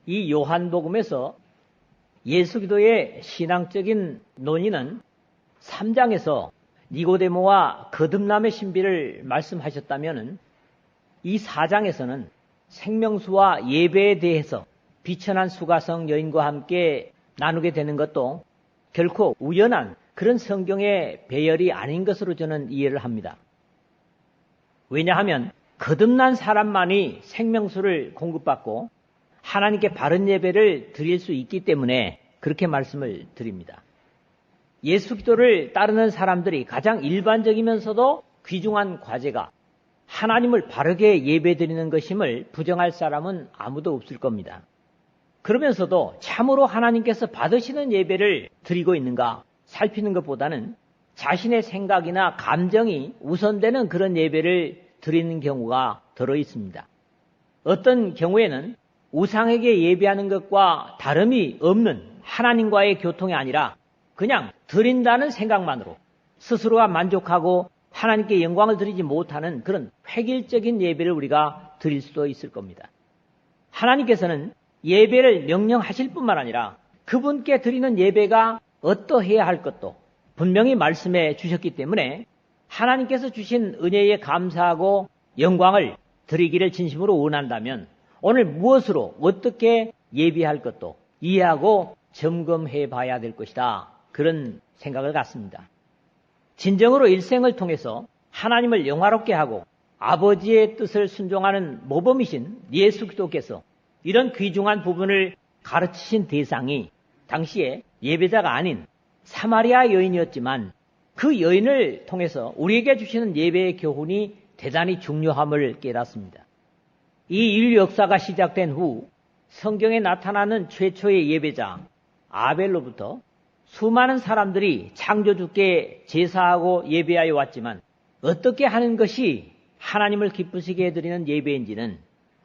이 요한복음에서 예수 기도의 신앙적인 논의는 3장에서 니고데모와 거듭남의 신비를 말씀하셨다면 이 4장에서는 생명수와 예배에 대해서 비천한 수가성 여인과 함께 나누게 되는 것도 결코 우연한 그런 성경의 배열이 아닌 것으로 저는 이해를 합니다. 왜냐하면 거듭난 사람만이 생명수를 공급받고 하나님께 바른 예배를 드릴 수 있기 때문에 그렇게 말씀을 드립니다. 예수 기도를 따르는 사람들이 가장 일반적이면서도 귀중한 과제가 하나님을 바르게 예배드리는 것임을 부정할 사람은 아무도 없을 겁니다. 그러면서도 참으로 하나님께서 받으시는 예배를 드리고 있는가 살피는 것보다는 자신의 생각이나 감정이 우선되는 그런 예배를 드리는 경우가 더러 있습니다. 어떤 경우에는 우상에게 예배하는 것과 다름이 없는 하나님과의 교통이 아니라 그냥 드린다는 생각만으로 스스로가 만족하고 하나님께 영광을 드리지 못하는 그런 획일적인 예배를 우리가 드릴 수도 있을 겁니다. 하나님께서는 예배를 명령하실 뿐만 아니라 그분께 드리는 예배가 어떠해야 할 것도 분명히 말씀해 주셨기 때문에 하나님께서 주신 은혜에 감사하고 영광을 드리기를 진심으로 원한다면 오늘 무엇으로 어떻게 예배할 것도 이해하고 점검해 봐야 될 것이다. 그런 생각을 갖습니다. 진정으로 일생을 통해서 하나님을 영화롭게 하고 아버지의 뜻을 순종하는 모범이신 예수 그리스도께서 이런 귀중한 부분을 가르치신 대상이 당시에 예배자가 아닌 사마리아 여인이었지만 그 여인을 통해서 우리에게 주시는 예배의 교훈이 대단히 중요함을 깨닫습니다. 이 인류 역사가 시작된 후 성경에 나타나는 최초의 예배자 아벨로부터 수많은 사람들이 창조주께 제사하고 예배하여 왔지만 어떻게 하는 것이 하나님을 기쁘시게 해드리는 예배인지는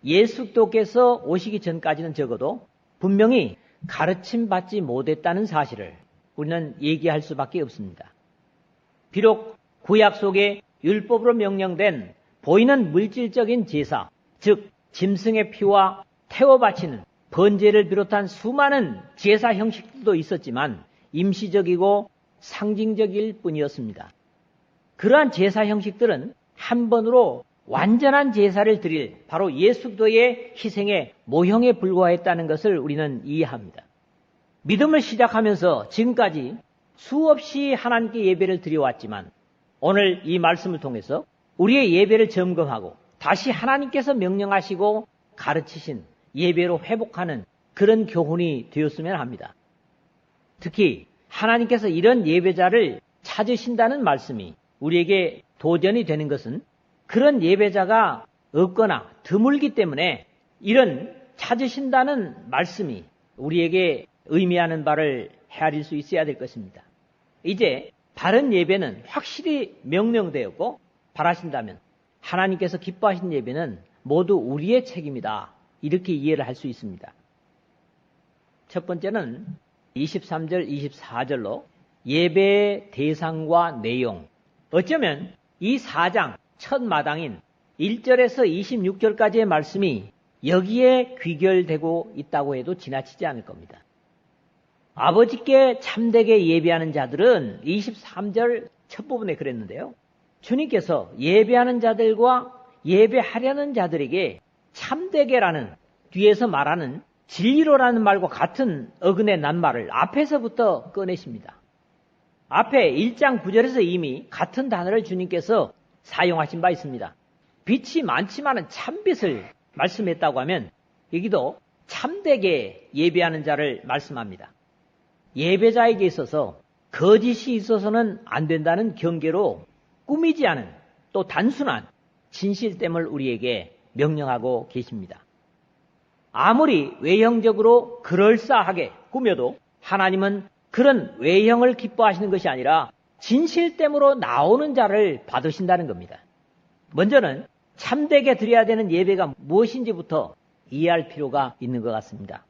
예수 그리스도께서 오시기 전까지는 적어도 분명히 가르침받지 못했다는 사실을 우리는 얘기할 수밖에 없습니다. 비록 구약 속에 율법으로 명령된 보이는 물질적인 제사, 즉 짐승의 피와 태워 바치는 번제를 비롯한 수많은 제사 형식들도 있었지만 임시적이고 상징적일 뿐이었습니다. 그러한 제사 형식들은 한 번으로 완전한 제사를 드릴 바로 예수 그리스도의 희생의 모형에 불과했다는 것을 우리는 이해합니다. 믿음을 시작하면서 지금까지 수없이 하나님께 예배를 드려왔지만 오늘 이 말씀을 통해서 우리의 예배를 점검하고 다시 하나님께서 명령하시고 가르치신 예배로 회복하는 그런 교훈이 되었으면 합니다. 특히 하나님께서 이런 예배자를 찾으신다는 말씀이 우리에게 도전이 되는 것은 그런 예배자가 없거나 드물기 때문에 이런 찾으신다는 말씀이 우리에게 의미하는 바를 헤아릴 수 있어야 될 것입니다. 이제 바른 예배는 확실히 명령되었고 바라신다면 하나님께서 기뻐하신 예배는 모두 우리의 책임이다. 이렇게 이해를 할 수 있습니다. 첫 번째는 23절, 24절로 예배의 대상과 내용. 어쩌면 이 4장 첫 마당인 1절에서 26절까지의 말씀이 여기에 귀결되고 있다고 해도 지나치지 않을 겁니다. 아버지께 참되게 예배하는 자들은 23절 첫 부분에 그랬는데요. 주님께서 예배하는 자들과 예배하려는 자들에게 참되게라는 뒤에서 말하는 진리로라는 말과 같은 어근의 낱말을 앞에서부터 꺼내십니다. 앞에 1장 9절에서 이미 같은 단어를 주님께서 사용하신 바 있습니다. 빛이 많지만은 참빛을 말씀했다고 하면 여기도 참되게 예배하는 자를 말씀합니다. 예배자에게 있어서 거짓이 있어서는 안 된다는 경계로 꾸미지 않은 또 단순한 진실됨을 우리에게 명령하고 계십니다. 아무리 외형적으로 그럴싸하게 꾸며도 하나님은 그런 외형을 기뻐하시는 것이 아니라 진실됨으로 나오는 자를 받으신다는 겁니다. 먼저는 참되게 드려야 되는 예배가 무엇인지부터 이해할 필요가 있는 것 같습니다.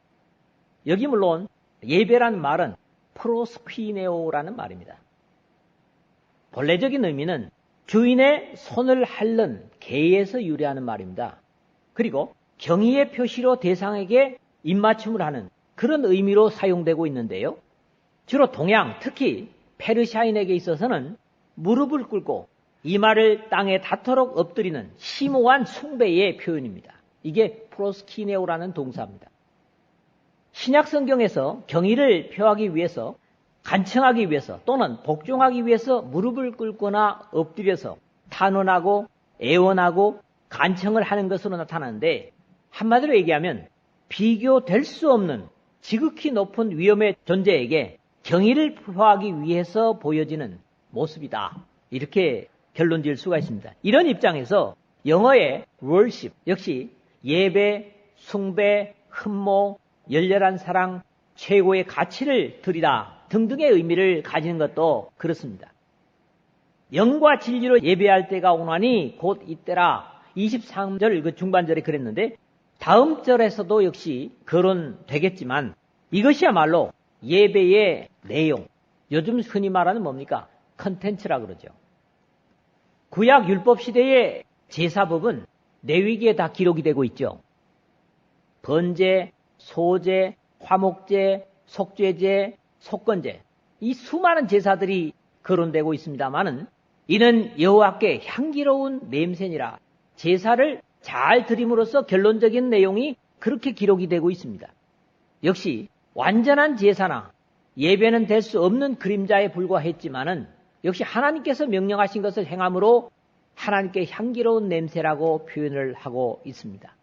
여기 물론 예배라는 말은 프로스퀴네오라는 말입니다. 본래적인 의미는 주인의 손을 핥는 개에서 유래하는 말입니다. 그리고 경의의 표시로 대상에게 입맞춤을 하는 그런 의미로 사용되고 있는데요. 주로 동양, 특히 페르시아인에게 있어서는 무릎을 꿇고 이마를 땅에 닿도록 엎드리는 심오한 숭배의 표현입니다. 이게 프로스키네오라는 동사입니다. 신약 성경에서 경의를 표하기 위해서, 간청하기 위해서 또는 복종하기 위해서 무릎을 꿇거나 엎드려서 탄원하고 애원하고 간청을 하는 것으로 나타나는데, 한마디로 얘기하면 비교될 수 없는 지극히 높은 위엄의 존재에게 경의를 표하기 위해서 보여지는 모습이다. 이렇게 결론 지을 수가 있습니다. 이런 입장에서 영어의 worship 역시 예배, 숭배, 흠모, 열렬한 사랑, 최고의 가치를 드리다 등등의 의미를 가지는 것도 그렇습니다. 영과 진리로 예배할 때가 오나니 곧 이때라. 23절 그 중반절에 그랬는데 다음 절에서도 역시 거론되겠지만 이것이야말로 예배의 내용, 요즘 흔히 말하는 뭡니까? 컨텐츠라 그러죠. 구약 율법 시대의 제사법은 레위기에 다 기록이 되고 있죠. 번제, 소제, 화목제, 속죄제, 속건제, 이 수많은 제사들이 거론되고 있습니다마는 이는 여호와께 향기로운 냄새니라. 제사를 잘 드림으로써 결론적인 내용이 그렇게 기록이 되고 있습니다. 역시 완전한 제사나 예배는 될 수 없는 그림자에 불과했지만은 역시 하나님께서 명령하신 것을 행함으로 하나님께 향기로운 냄새라고 표현을 하고 있습니다.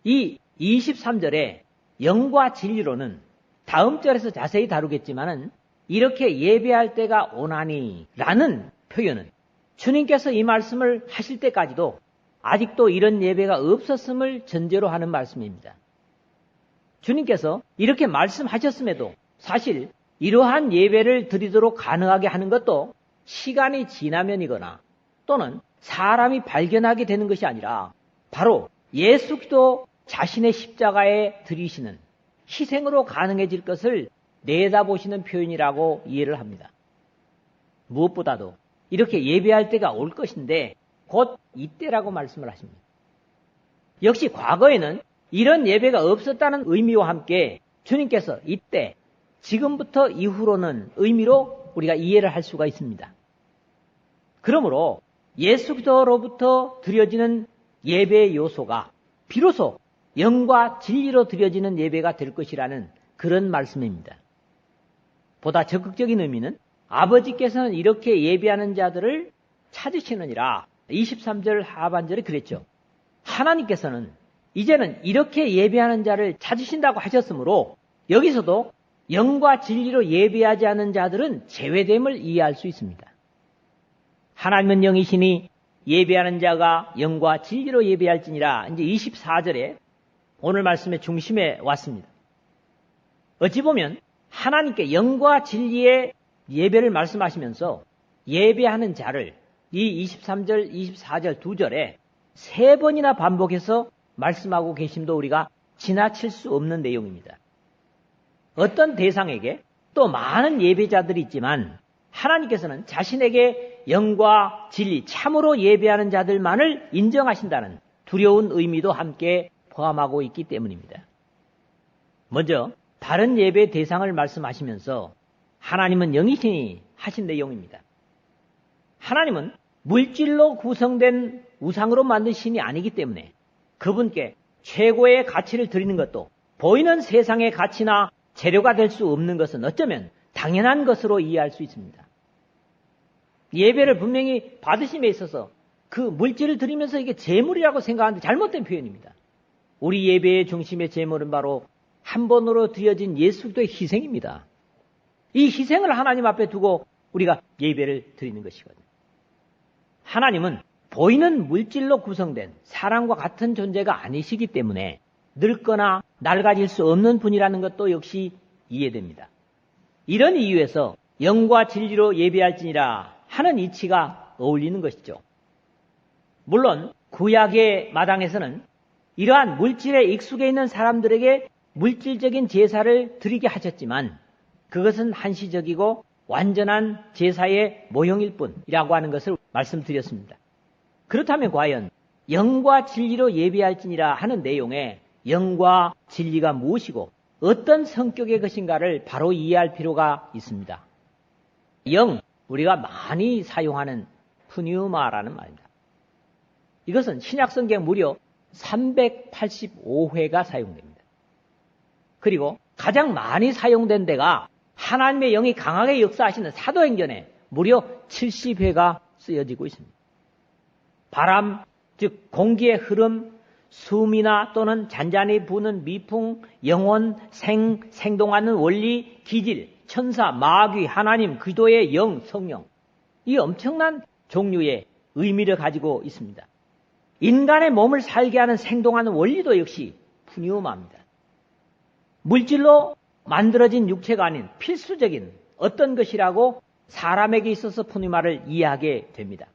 이 23절에 영과 진리로는 다음 절에서 자세히 다루겠지만은 이렇게 예배할 때가 오나니 라는 표현은 주님께서 이 말씀을 하실 때까지도 아직도 이런 예배가 없었음을 전제로 하는 말씀입니다. 주님께서 이렇게 말씀하셨음에도 사실 이러한 예배를 드리도록 가능하게 하는 것도 시간이 지나면이거나 또는 사람이 발견하게 되는 것이 아니라 바로 예수 그리스도 자신의 십자가에 드리시는 희생으로 가능해질 것을 내다보시는 표현이라고 이해를 합니다. 무엇보다도 이렇게 예배할 때가 올 것인데 곧 이때라고 말씀을 하십니다. 역시 과거에는 이런 예배가 없었다는 의미와 함께 주님께서 이때, 지금부터 이후로는 의미로 우리가 이해를 할 수가 있습니다. 그러므로 예수 그리스도로부터 드려지는 예배의 요소가 비로소 영과 진리로 드려지는 예배가 될 것이라는 그런 말씀입니다. 보다 적극적인 의미는 아버지께서는 이렇게 예배하는 자들을 찾으시느니라. 23절 하반절에 그랬죠. 하나님께서는 이제는 이렇게 예배하는 자를 찾으신다고 하셨으므로 여기서도 영과 진리로 예배하지 않는 자들은 제외됨을 이해할 수 있습니다. 하나님은 영이시니 예배하는 자가 영과 진리로 예배할지니라. 이제 24절에 오늘 말씀의 중심에 왔습니다. 어찌 보면 하나님께 영과 진리의 예배를 말씀하시면서 예배하는 자를 이 23절, 24절 두 절에 세 번이나 반복해서 말씀하고 계심도 우리가 지나칠 수 없는 내용입니다. 어떤 대상에게 또 많은 예배자들이 있지만 하나님께서는 자신에게 영과 진리, 참으로 예배하는 자들만을 인정하신다는 두려운 의미도 함께 포함하고 있기 때문입니다. 먼저 바른 예배 대상을 말씀하시면서 하나님은 영이시니 하신 내용입니다. 하나님은 물질로 구성된 우상으로 만든 신이 아니기 때문에 그분께 최고의 가치를 드리는 것도 보이는 세상의 가치나 재료가 될 수 없는 것은 어쩌면 당연한 것으로 이해할 수 있습니다. 예배를 분명히 받으심에 있어서 그 물질을 드리면서 이게 제물이라고 생각하는데 잘못된 표현입니다. 우리 예배의 중심의 제물은 바로 한 번으로 드려진 예수 그리스도의 희생입니다. 이 희생을 하나님 앞에 두고 우리가 예배를 드리는 것이거든요. 하나님은 보이는 물질로 구성된 사람과 같은 존재가 아니시기 때문에 늙거나 낡아질 수 없는 분이라는 것도 역시 이해됩니다. 이런 이유에서 영과 진리로 예배할지니라 하는 이치가 어울리는 것이죠. 물론 구약의 마당에서는 이러한 물질에 익숙해 있는 사람들에게 물질적인 제사를 드리게 하셨지만 그것은 한시적이고 완전한 제사의 모형일 뿐이라고 하는 것을 말씀드렸습니다. 그렇다면 과연 영과 진리로 예배할지니라 하는 내용에 영과 진리가 무엇이고 어떤 성격의 것인가를 바로 이해할 필요가 있습니다. 영, 우리가 많이 사용하는 푸뉴마라는 말입니다. 이것은 신약성경 무려 385회가 사용됩니다. 그리고 가장 많이 사용된 데가 하나님의 영이 강하게 역사하시는 사도행전에 무려 70회가 쓰여지고 있습니다. 바람, 즉 공기의 흐름, 숨이나 또는 잔잔히 부는 미풍, 영혼, 생동하는 원리, 기질, 천사, 마귀, 하나님, 그리스도의 영, 성령, 이 엄청난 종류의 의미를 가지고 있습니다. 인간의 몸을 살게 하는 생동하는 원리도 역시 푸뉴마입니다. 물질로 만들어진 육체가 아닌 필수적인 어떤 것이라고 사람에게 있어서 푸뉴마를 이해하게 됩니다.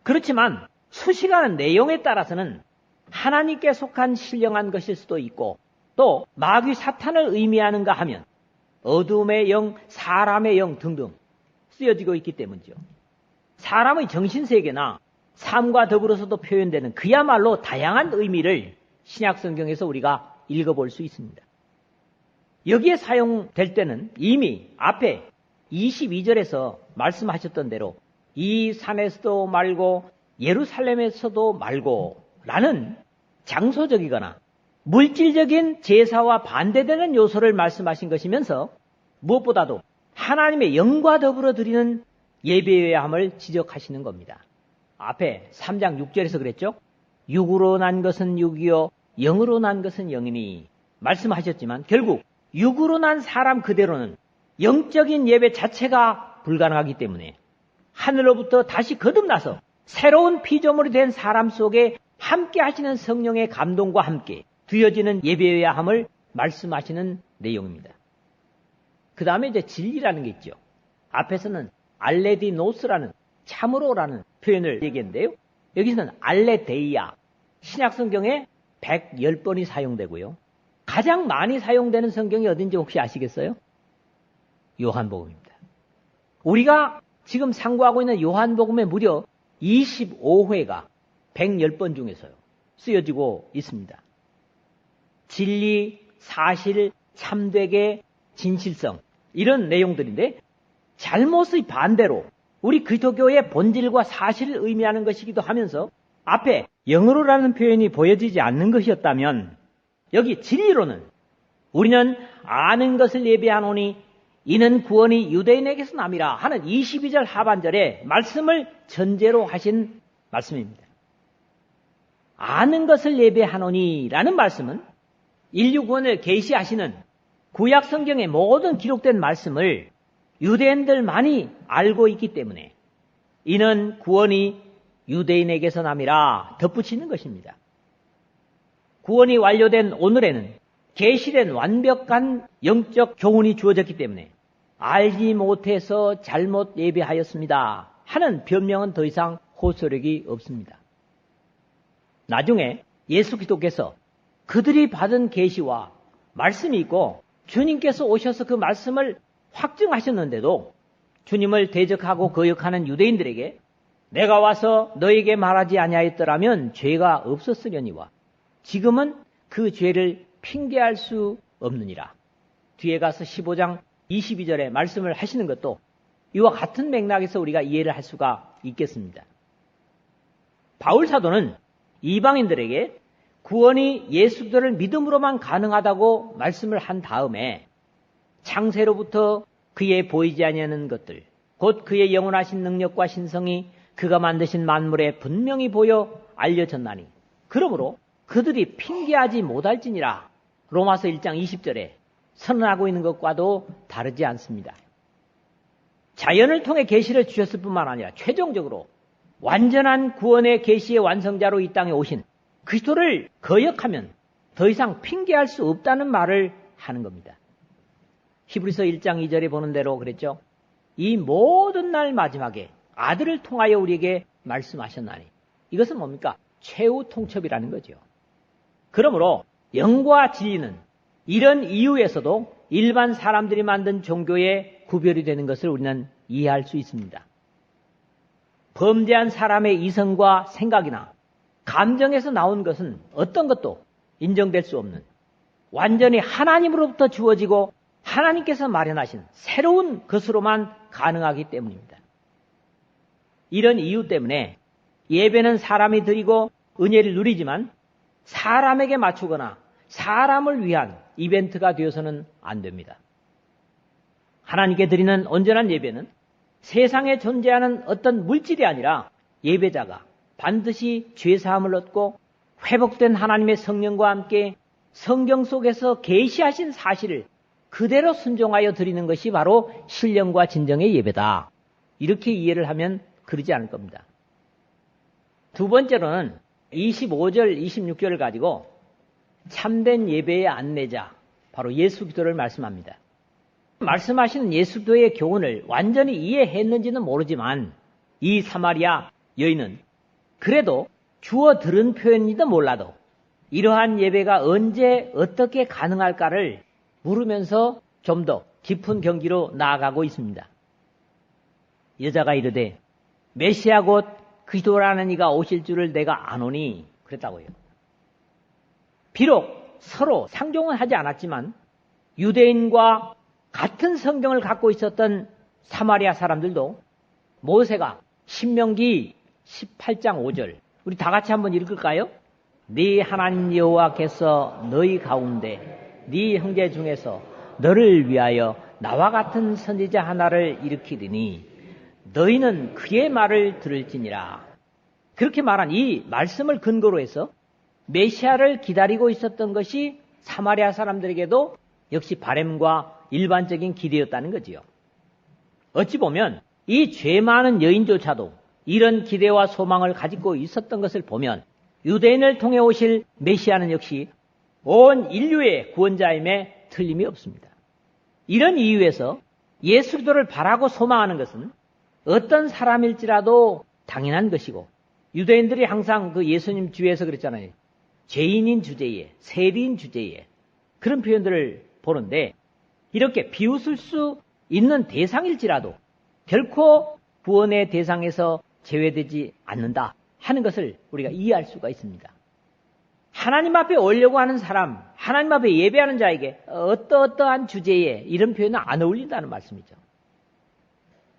그렇지만 수식하는 내용에 따라서는 하나님께 속한 신령한 것일 수도 있고 또 마귀 사탄을 의미하는가 하면 어둠의 영, 사람의 영 등등 쓰여지고 있기 때문이죠. 사람의 정신세계나 삶과 더불어서도 표현되는 그야말로 다양한 의미를 신약성경에서 우리가 읽어볼 수 있습니다. 여기에 사용될 때는 이미 앞에 22절에서 말씀하셨던 대로 이 산에서도 말고 예루살렘에서도 말고 라는 장소적이거나 물질적인 제사와 반대되는 요소를 말씀하신 것이면서 무엇보다도 하나님의 영과 더불어 드리는 예배여야 함을 지적하시는 겁니다. 앞에 3장 6절에서 그랬죠. 육으로 난 것은 육이요 영으로 난 것은 영이니 말씀하셨지만 결국 육으로 난 사람 그대로는 영적인 예배 자체가 불가능하기 때문에 하늘로부터 다시 거듭나서 새로운 피조물이 된 사람 속에 함께 하시는 성령의 감동과 함께 드려지는 예배여야 함을 말씀하시는 내용입니다. 그 다음에 이제 진리라는 게 있죠. 앞에서는 알레디노스라는 참으로라는 표현을 얘기했는데요. 여기서는 알레데이아, 신약성경에 110번이 사용되고요. 가장 많이 사용되는 성경이 어딘지 혹시 아시겠어요? 요한복음입니다. 우리가 지금 상고하고 있는 요한복음에 무려 25회가 110번 중에서요. 쓰여지고 있습니다. 진리, 사실, 참되게, 진실성 이런 내용들인데 잘못의 반대로 우리 그리스도교의 본질과 사실을 의미하는 것이기도 하면서 앞에 영으로라는 표현이 보여지지 않는 것이었다면 여기 진리로는 우리는 아는 것을 예배하노니 이는 구원이 유대인에게서 남이라 하는 22절 하반절에 말씀을 전제로 하신 말씀입니다. 아는 것을 예배하노니 라는 말씀은 인류 구원을 계시하시는 구약 성경의 모든 기록된 말씀을 유대인들만이 알고 있기 때문에 이는 구원이 유대인에게서 남이라 덧붙이는 것입니다. 구원이 완료된 오늘에는 계시된 완벽한 영적 교훈이 주어졌기 때문에 알지 못해서 잘못 예배하였습니다 하는 변명은 더 이상 호소력이 없습니다. 나중에 예수 그리스도께서 그들이 받은 계시와 말씀이 있고 주님께서 오셔서 그 말씀을 확증하셨는데도 주님을 대적하고 거역하는 유대인들에게 내가 와서 너에게 말하지 아니하였더라면 죄가 없었으려니와 지금은 그 죄를 핑계할 수 없느니라. 뒤에 가서 15장 22절에 말씀을 하시는 것도 이와 같은 맥락에서 우리가 이해를 할 수가 있겠습니다. 바울 사도는 이방인들에게 구원이 예수들을 믿음으로만 가능하다고 말씀을 한 다음에 창세로부터 그의 보이지 아니하는 것들, 곧 그의 영원하신 능력과 신성이 그가 만드신 만물에 분명히 보여 알려졌나니 그러므로 그들이 핑계하지 못할지니라. 로마서 1장 20절에 선언하고 있는 것과도 다르지 않습니다. 자연을 통해 계시를 주셨을 뿐만 아니라 최종적으로 완전한 구원의 계시의 완성자로 이 땅에 오신 그리스도를 거역하면 더 이상 핑계할 수 없다는 말을 하는 겁니다. 히브리서 1장 2절에 보는 대로 그랬죠. 이 모든 날 마지막에 아들을 통하여 우리에게 말씀하셨나니 이것은 뭡니까? 최후 통첩이라는 거죠. 그러므로 영과 진리는 이런 이유에서도 일반 사람들이 만든 종교에 구별이 되는 것을 우리는 이해할 수 있습니다. 범죄한 사람의 이성과 생각이나 감정에서 나온 것은 어떤 것도 인정될 수 없는 완전히 하나님으로부터 주어지고 하나님께서 마련하신 새로운 것으로만 가능하기 때문입니다. 이런 이유 때문에 예배는 사람이 드리고 은혜를 누리지만 사람에게 맞추거나 사람을 위한 이벤트가 되어서는 안 됩니다. 하나님께 드리는 온전한 예배는 세상에 존재하는 어떤 물질이 아니라 예배자가 반드시 죄사함을 얻고 회복된 하나님의 성령과 함께 성경 속에서 계시하신 사실을 그대로 순종하여 드리는 것이 바로 신령과 진정의 예배다. 이렇게 이해를 하면 그러지 않을 겁니다. 두 번째로는 25절, 26절을 가지고 참된 예배의 안내자, 바로 예수 그리스도를 말씀합니다. 말씀하시는 예수 그리스도의 교훈을 완전히 이해했는지는 모르지만 이 사마리아 여인은 그래도 주워 들은 표현이든 몰라도 이러한 예배가 언제 어떻게 가능할까를 물으면서 좀 더 깊은 경지로 나아가고 있습니다. 여자가 이르되 메시아 곧 그리스도라는 이가 오실 줄을 내가 아노니 그랬다고요. 비록 서로 상종은 하지 않았지만 유대인과 같은 성경을 갖고 있었던 사마리아 사람들도 모세가 신명기 18장 5절 우리 다 같이 한번 읽을까요? 네 하나님 여호와께서 너희 가운데 네 형제 중에서 너를 위하여 나와 같은 선지자 하나를 일으키리니 너희는 그의 말을 들을지니라. 그렇게 말한 이 말씀을 근거로 해서 메시아를 기다리고 있었던 것이 사마리아 사람들에게도 역시 바램과 일반적인 기대였다는 거지요. 어찌 보면 이 죄 많은 여인조차도 이런 기대와 소망을 가지고 있었던 것을 보면 유대인을 통해 오실 메시아는 역시 온 인류의 구원자임에 틀림이 없습니다. 이런 이유에서 예수 그리스도를 바라고 소망하는 것은 어떤 사람일지라도 당연한 것이고 유대인들이 항상 그 예수님 주위에서 그랬잖아요. 죄인인 주제에, 세리인 주제에 그런 표현들을 보는데 이렇게 비웃을 수 있는 대상일지라도 결코 구원의 대상에서 제외되지 않는다 하는 것을 우리가 이해할 수가 있습니다. 하나님 앞에 오려고 하는 사람, 하나님 앞에 예배하는 자에게 어떠한 주제에 이런 표현은 안 어울린다는 말씀이죠.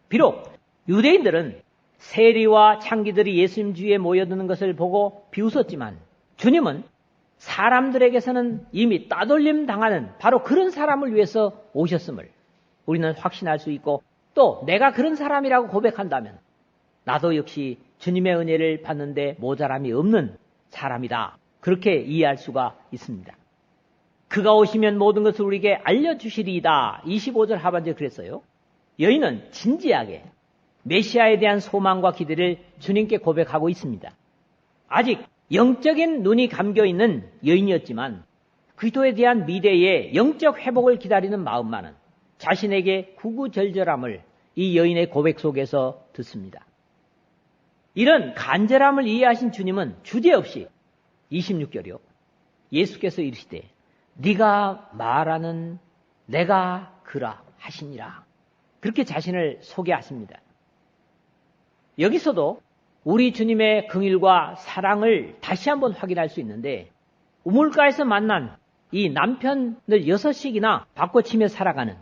비록 유대인들은 세리와 창기들이 예수님 주위에 모여드는 것을 보고 비웃었지만 주님은 사람들에게서는 이미 따돌림 당하는 바로 그런 사람을 위해서 오셨음을 우리는 확신할 수 있고 또 내가 그런 사람이라고 고백한다면 나도 역시 주님의 은혜를 받는데 모자람이 없는 사람이다. 그렇게 이해할 수가 있습니다. 그가 오시면 모든 것을 우리에게 알려주시리이다. 25절 하반절에 그랬어요. 여인은 진지하게 메시아에 대한 소망과 기대를 주님께 고백하고 있습니다. 아직 영적인 눈이 감겨있는 여인이었지만 그리스도에 대한 미래의 영적 회복을 기다리는 마음만은 자신에게 구구절절함을 이 여인의 고백 속에서 듣습니다. 이런 간절함을 이해하신 주님은 주저없이 26절이요. 예수께서 이르시되 네가 말하는 내가 그라 하시니라. 그렇게 자신을 소개하십니다. 여기서도 우리 주님의 긍휼과 사랑을 다시 한번 확인할 수 있는데 우물가에서 만난 이 남편을 6씩이나 바꿔치며 살아가는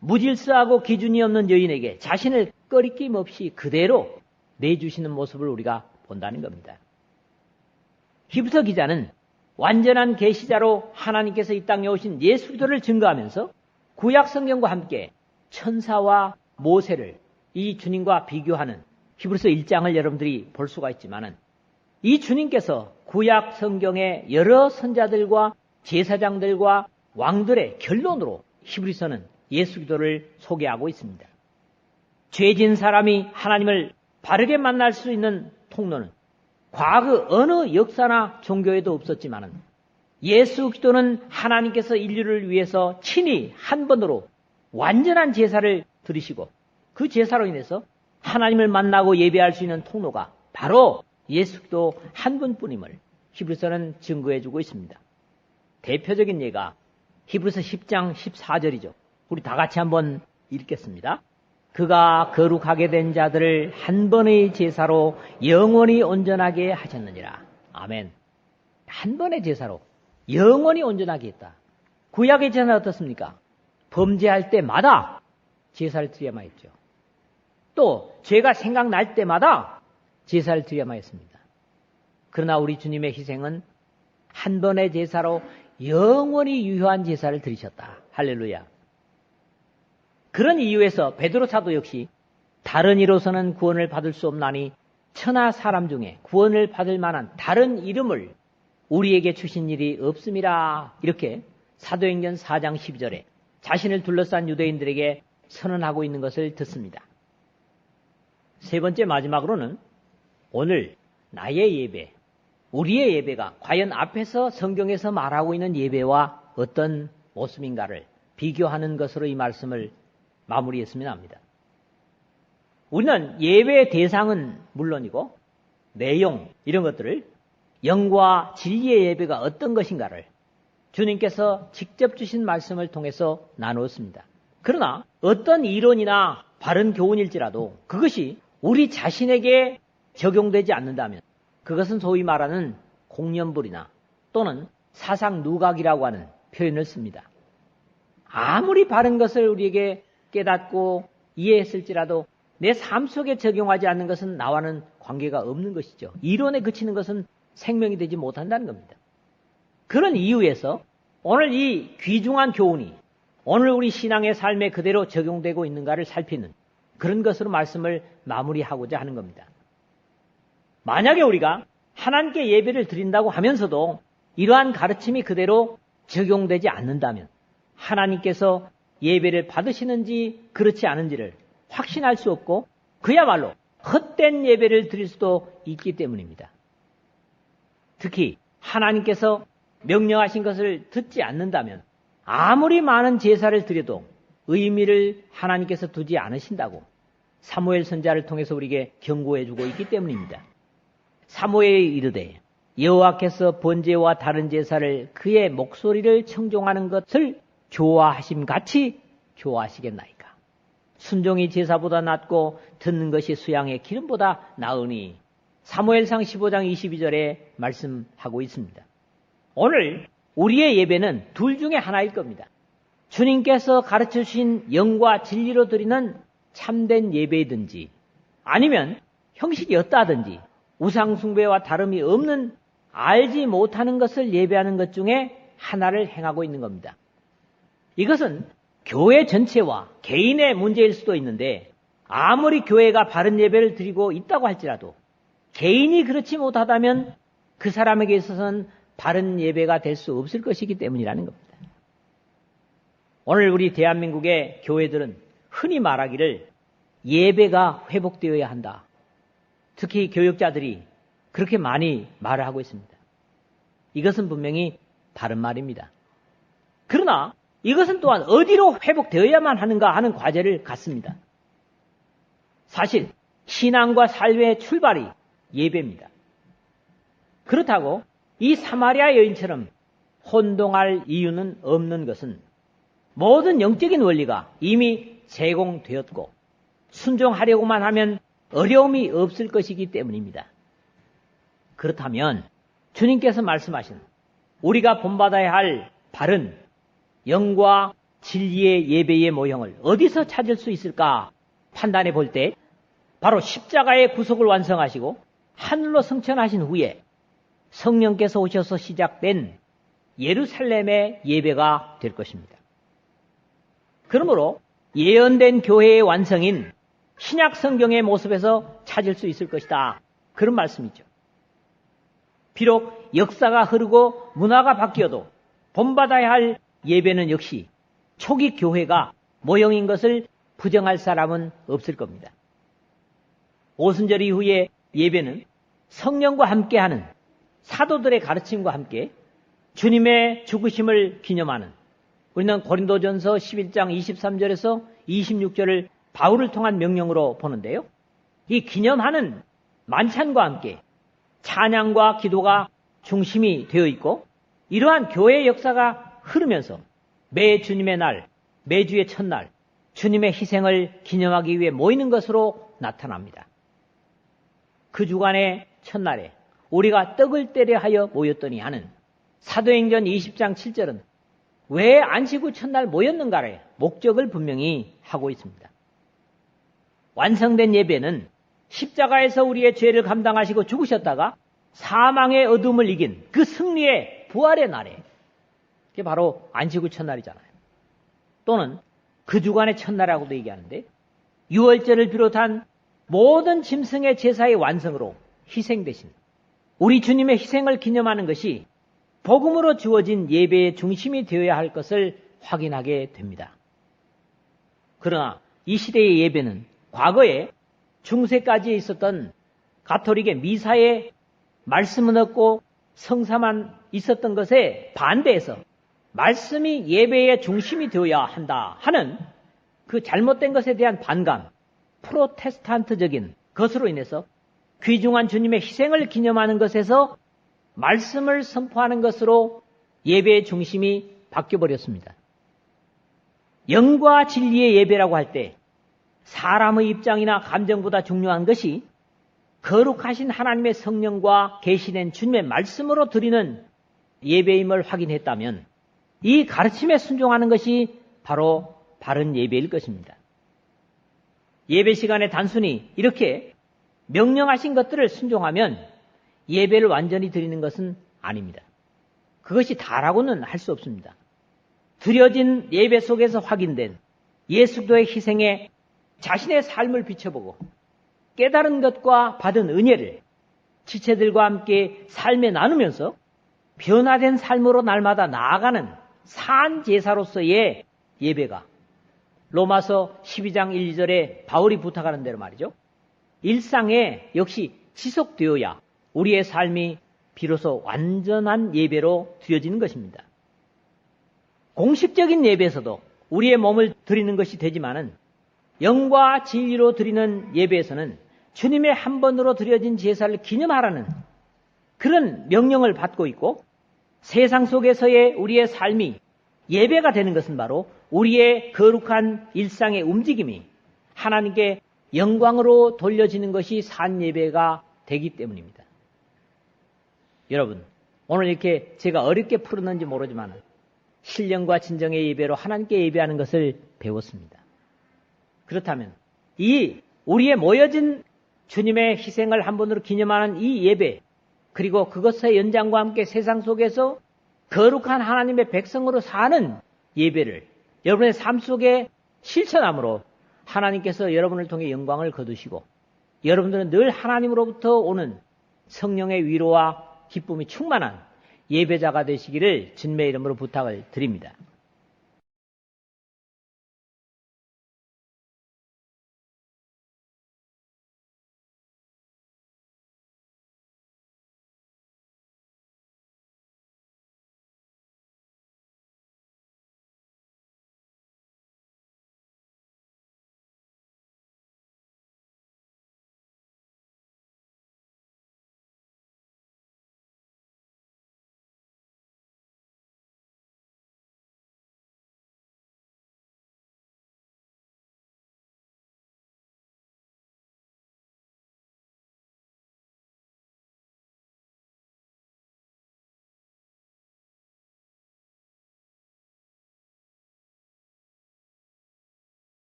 무질서하고 기준이 없는 여인에게 자신을 꺼리낌 없이 그대로 내주시는 모습을 우리가 본다는 겁니다. 히브리서 기자는 완전한 계시자로 하나님께서 이 땅에 오신 예수 그리스도를 증거하면서 구약 성경과 함께 천사와 모세를 이 주님과 비교하는 히브리서 1장을 여러분들이 볼 수가 있지만은 이 주님께서 구약 성경의 여러 선자들과 제사장들과 왕들의 결론으로 히브리서는 예수 그리스도를 소개하고 있습니다. 죄진 사람이 하나님을 바르게 만날 수 있는 통로는 과거 어느 역사나 종교에도 없었지만은 예수 그리스도는 하나님께서 인류를 위해서 친히 한 번으로 완전한 제사를 드리시고 그 제사로 인해서 하나님을 만나고 예배할 수 있는 통로가 바로 예수 그리스도 한 분뿐임을 히브리서는 증거해주고 있습니다. 대표적인 예가 히브리서 10장 14절이죠. 우리 다 같이 한번 읽겠습니다. 그가 거룩하게 된 자들을 한 번의 제사로 영원히 온전하게 하셨느니라. 아멘. 한 번의 제사로 영원히 온전하게 했다. 구약의 제사는 어떻습니까? 범죄할 때마다 제사를 드려야만 했죠. 또 죄가 생각날 때마다 제사를 드려야만 했습니다. 그러나 우리 주님의 희생은 한 번의 제사로 영원히 유효한 제사를 드리셨다. 할렐루야. 그런 이유에서 베드로 사도 역시 다른 이로서는 구원을 받을 수 없나니 천하 사람 중에 구원을 받을 만한 다른 이름을 우리에게 주신 일이 없음이라. 이렇게 사도행전 4장 12절에 자신을 둘러싼 유대인들에게 선언하고 있는 것을 듣습니다. 세 번째 마지막으로는 오늘 나의 예배, 우리의 예배가 과연 앞에서 성경에서 말하고 있는 예배와 어떤 모습인가를 비교하는 것으로 이 말씀을 마무리했으면 합니다. 우리는 예배의 대상은 물론이고 내용 이런 것들을 영과 진리의 예배가 어떤 것인가를 주님께서 직접 주신 말씀을 통해서 나누었습니다. 그러나 어떤 이론이나 바른 교훈일지라도 그것이 우리 자신에게 적용되지 않는다면 그것은 소위 말하는 공연불이나 또는 사상 누각이라고 하는 표현을 씁니다. 아무리 바른 것을 우리에게 깨닫고 이해했을지라도 내 삶 속에 적용하지 않는 것은 나와는 관계가 없는 것이죠. 이론에 그치는 것은 생명이 되지 못한다는 겁니다. 그런 이유에서 오늘 이 귀중한 교훈이 오늘 우리 신앙의 삶에 그대로 적용되고 있는가를 살피는 그런 것으로 말씀을 마무리하고자 하는 겁니다. 만약에 우리가 하나님께 예배를 드린다고 하면서도 이러한 가르침이 그대로 적용되지 않는다면 하나님께서 예배를 받으시는지 그렇지 않은지를 확신할 수 없고 그야말로 헛된 예배를 드릴 수도 있기 때문입니다. 특히 하나님께서 명령하신 것을 듣지 않는다면 아무리 많은 제사를 드려도 의미를 하나님께서 두지 않으신다고 사무엘 선지자를 통해서 우리에게 경고해주고 있기 때문입니다. 사무엘이 이르되 여호와께서 번제와 다른 제사를 그의 목소리를 청종하는 것을 좋아하심 같이 좋아하시겠나이까. 순종이 제사보다 낫고 듣는 것이 수양의 기름보다 나으니 사무엘상 15장 22절에 말씀하고 있습니다. 오늘 우리의 예배는 둘 중에 하나일 겁니다. 주님께서 가르쳐 주신 영과 진리로 드리는 참된 예배이든지 아니면 형식이 어떠하든지 우상숭배와 다름이 없는 알지 못하는 것을 예배하는 것 중에 하나를 행하고 있는 겁니다. 이것은 교회 전체와 개인의 문제일 수도 있는데 아무리 교회가 바른 예배를 드리고 있다고 할지라도 개인이 그렇지 못하다면 그 사람에게 있어서는 바른 예배가 될 수 없을 것이기 때문이라는 겁니다. 오늘 우리 대한민국의 교회들은 흔히 말하기를 예배가 회복되어야 한다. 특히 교육자들이 그렇게 많이 말을 하고 있습니다. 이것은 분명히 바른 말입니다. 그러나 이것은 또한 어디로 회복되어야만 하는가 하는 과제를 갖습니다. 사실 신앙과 삶의 출발이 예배입니다. 그렇다고 이 사마리아 여인처럼 혼동할 이유는 없는 것은 모든 영적인 원리가 이미 제공되었고 순종하려고만 하면 어려움이 없을 것이기 때문입니다. 그렇다면 주님께서 말씀하신 우리가 본받아야 할 바른 영과 진리의 예배의 모형을 어디서 찾을 수 있을까 판단해 볼 때 바로 십자가의 구속을 완성하시고 하늘로 승천하신 후에 성령께서 오셔서 시작된 예루살렘의 예배가 될 것입니다. 그러므로 예언된 교회의 완성인 신약 성경의 모습에서 찾을 수 있을 것이다. 그런 말씀이죠. 비록 역사가 흐르고 문화가 바뀌어도 본받아야 할 예배는 역시 초기 교회가 모형인 것을 부정할 사람은 없을 겁니다. 오순절 이후의 예배는 성령과 함께하는 사도들의 가르침과 함께 주님의 죽으심을 기념하는 우리는 고린도전서 11장 23절에서 26절을 바울을 통한 명령으로 보는데요. 이 기념하는 만찬과 함께 찬양과 기도가 중심이 되어 있고 이러한 교회의 역사가 흐르면서 매 주님의 날, 매주의 첫날 주님의 희생을 기념하기 위해 모이는 것으로 나타납니다. 그 주간의 첫날에 우리가 떡을 때려 하여 모였더니 하는 사도행전 20장 7절은 왜 안식 후 첫날 모였는가를 목적을 분명히 하고 있습니다. 완성된 예배는 십자가에서 우리의 죄를 감당하시고 죽으셨다가 사망의 어둠을 이긴 그 승리의 부활의 날에, 그게 바로 안식 후 첫날이잖아요. 또는 그 주간의 첫날이라고도 얘기하는데, 유월절을 비롯한 모든 짐승의 제사의 완성으로 희생되신 우리 주님의 희생을 기념하는 것이 복음으로 주어진 예배의 중심이 되어야 할 것을 확인하게 됩니다. 그러나 이 시대의 예배는 과거에 중세까지 있었던 가톨릭의 미사에 말씀은 없고 성사만 있었던 것에 반대해서 말씀이 예배의 중심이 되어야 한다 하는 그 잘못된 것에 대한 반감, 프로테스탄트적인 것으로 인해서 귀중한 주님의 희생을 기념하는 것에서 말씀을 선포하는 것으로 예배의 중심이 바뀌어버렸습니다. 영과 진리의 예배라고 할 때 사람의 입장이나 감정보다 중요한 것이 거룩하신 하나님의 성령과 계시된 주님의 말씀으로 드리는 예배임을 확인했다면 이 가르침에 순종하는 것이 바로 바른 예배일 것입니다. 예배 시간에 단순히 이렇게 명령하신 것들을 순종하면 예배를 완전히 드리는 것은 아닙니다. 그것이 다라고는 할 수 없습니다. 드려진 예배 속에서 확인된 예수도의 희생에 자신의 삶을 비춰보고 깨달은 것과 받은 은혜를 지체들과 함께 삶에 나누면서 변화된 삶으로 날마다 나아가는 산 제사로서의 예배가 로마서 12장 1, 2절에 바울이 부탁하는 대로 말이죠. 일상에 역시 지속되어야 우리의 삶이 비로소 완전한 예배로 드려지는 것입니다. 공식적인 예배에서도 우리의 몸을 드리는 것이 되지만은 영과 진리로 드리는 예배에서는 주님의 한 번으로 드려진 제사를 기념하라는 그런 명령을 받고 있고, 세상 속에서의 우리의 삶이 예배가 되는 것은 바로 우리의 거룩한 일상의 움직임이 하나님께 영광으로 돌려지는 것이 산 예배가 되기 때문입니다. 여러분, 오늘 이렇게 제가 어렵게 풀었는지 모르지만 신령과 진정의 예배로 하나님께 예배하는 것을 배웠습니다. 그렇다면 이 우리의 모여진 주님의 희생을 한 번으로 기념하는 이 예배, 그리고 그것의 연장과 함께 세상 속에서 거룩한 하나님의 백성으로 사는 예배를 여러분의 삶 속에 실천함으로 하나님께서 여러분을 통해 영광을 거두시고 여러분들은 늘 하나님으로부터 오는 성령의 위로와 기쁨이 충만한 예배자가 되시기를 주님의 이름으로 부탁을 드립니다.